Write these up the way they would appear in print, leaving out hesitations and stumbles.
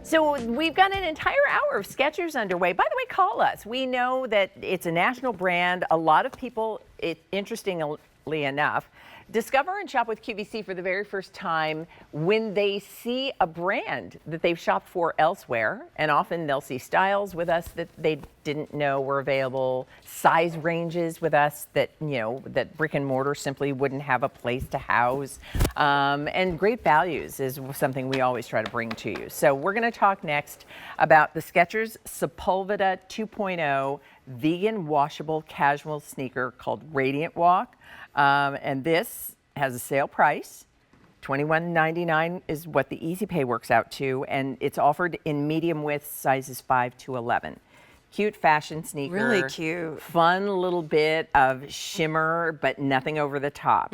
So we've got an entire hour of Skechers underway. By the way, call us. We know that it's a national brand. A lot of people, interestingly enough, discover and shop with QVC for the very first time when they see a brand that they've shopped for elsewhere. And often they'll see styles with us that they didn't know were available, size ranges with us that, that brick and mortar simply wouldn't have a place to house. And great values is something we always try to bring to you. So we're going to talk next about the Skechers Sepulveda 2.0 vegan washable casual sneaker called Radiant Walk. And this has a sale price. $21.99 is what the Easy Pay works out to, and it's offered in medium width sizes 5 to 11. Cute fashion sneaker. Really cute. Fun little bit of shimmer, but nothing over the top.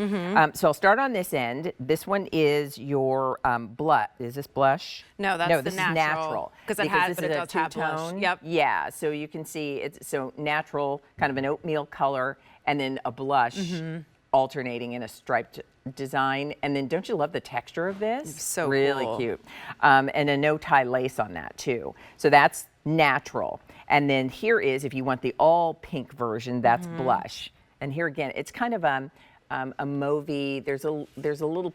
So I'll start on this end. This one is your blush. Is this blush? No, that's this the is natural. Because it does have blush. Yep. Yeah, so you can see it's so natural, kind of an oatmeal color, and then a blush alternating in a striped design. And then don't you love the texture of this? It's so really cool. Cute. And a no-tie lace on that too. So that's natural. And then here is, if you want the all pink version, that's blush. And here again, it's kind of a mauvey. There's a little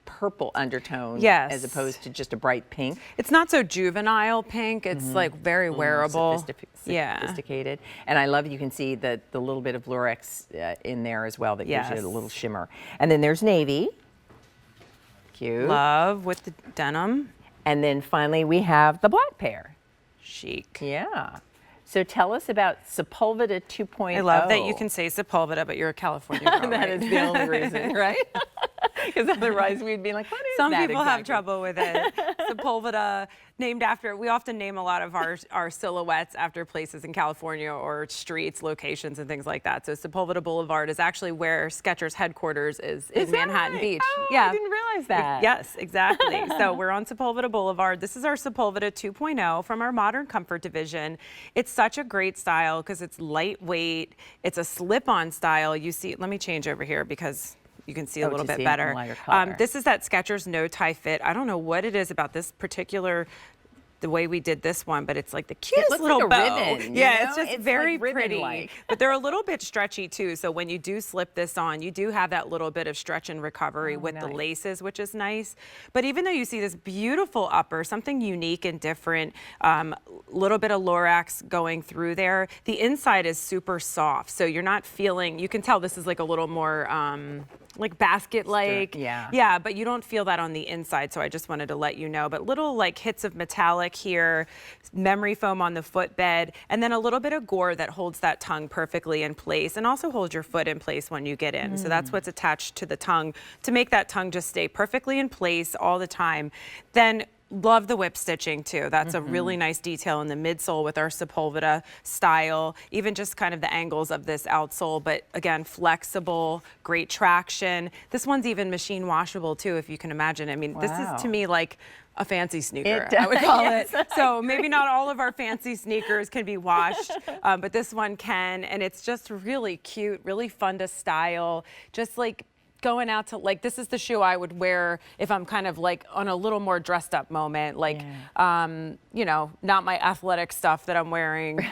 purple undertone, as opposed to just a bright pink. It's not so juvenile pink. It's like very wearable. Sophisticated. And I love, you can see the little bit of Lurex in there as well that gives you a little shimmer. And then there's navy. Cute. Love with the denim. And then finally we have the black pair. Chic. Yeah. So tell us about Sepulveda 2.0. I love that you can say Sepulveda, but you're a California girl, That is the only reason, right? Because otherwise we'd be like, what is Some that people exactly? have trouble with it. Sepulveda, named after, we often name a lot of our silhouettes after places in California or streets, locations, and things like that. So Sepulveda Boulevard is actually where Skechers headquarters is in Manhattan right? Beach. Oh, Yeah, I didn't realize that. Yes, exactly. So we're on Sepulveda Boulevard. This is our Sepulveda 2.0 from our Modern Comfort division. It's such a great style because it's lightweight. It's a slip-on style. You see, let me change over here because you can see a little bit better. This is that Skechers no tie fit. I don't know what it is about this particular, the way we did this one, but it's like the cutest little bow. Ribbon, it's just very like pretty. like. But they're a little bit stretchy too. So when you do slip this on, you do have that little bit of stretch and recovery with the laces, which is nice. But even though you see this beautiful upper, something unique and different, little bit of Lurex going through there, the inside is super soft. So you're not feeling, you can tell this is like a little more, like basket-like. Yeah, but you don't feel that on the inside, so I just wanted to let you know. But little like hits of metallic here, memory foam on the footbed, and then a little bit of gore that holds that tongue perfectly in place and also holds your foot in place when you get in. So that's what's attached to the tongue to make that tongue just stay perfectly in place all the time. Then love the whip stitching too. That's a really nice detail in the midsole with our Sepulveda style, even just kind of the angles of this outsole, but again, flexible, great traction. This one's even machine washable too, if you can imagine. I mean, this is to me like a fancy sneaker, I would call it. So maybe not all of our fancy sneakers can be washed, but this one can, and it's just really cute, really fun to style, just like going out to, like, this is the shoe I would wear if I'm kind of like on a little more dressed up moment, like, you know, not my athletic stuff that I'm wearing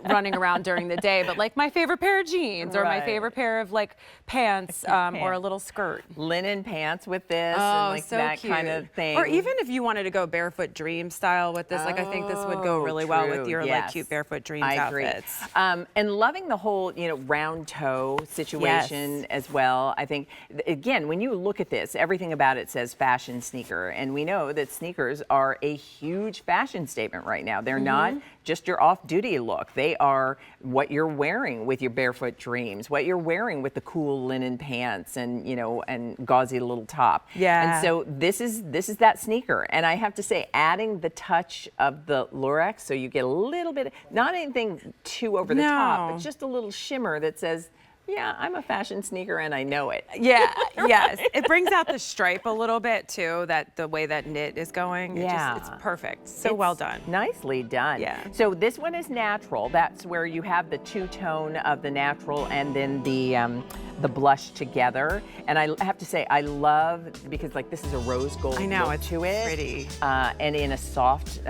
running around during the day, but like my favorite pair of jeans or my favorite pair of like pants or a little skirt. Linen pants with this and like so that cute. kind of thing. Or even if you wanted to go barefoot dream style with this, like I think this would go really well with your like cute barefoot dreams outfits. And loving the whole, you know, round toe situation as well. I think, again, when you look at this, everything about it says fashion sneaker. And we know that sneakers are a huge fashion statement right now. They're not just your off-duty look. They are what you're wearing with your barefoot dreams, what you're wearing with the cool linen pants and, you know, and gauzy little top. And so this is that sneaker. And I have to say, adding the touch of the Lurex, so you get a little bit, not anything too over the top, but just a little shimmer that says, Yeah, I'm a fashion sneaker and I know it. Yeah, yes. It brings out the stripe a little bit too, that the way that knit is going. Yeah. It's perfect. So well done. Nicely done. Yeah. So this one is natural. That's where you have the two-tone of the natural and then the blush together. And I have to say, I love, because like this is a rose gold I know, look it's to it. pretty. And in a soft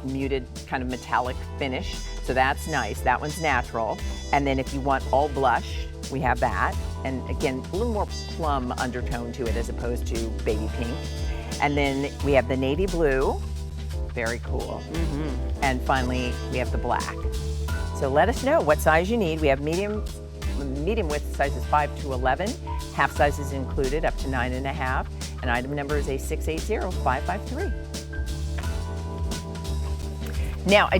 muted kind of metallic finish. So that's nice. That one's natural. And then if you want all blush, we have that. And again, a little more plum undertone to it as opposed to baby pink. And then we have the navy blue. Very cool. And finally, we have the black. So let us know what size you need. We have medium width sizes 5 to 11, half sizes included up to 9.5, and item number is A680553. Now, I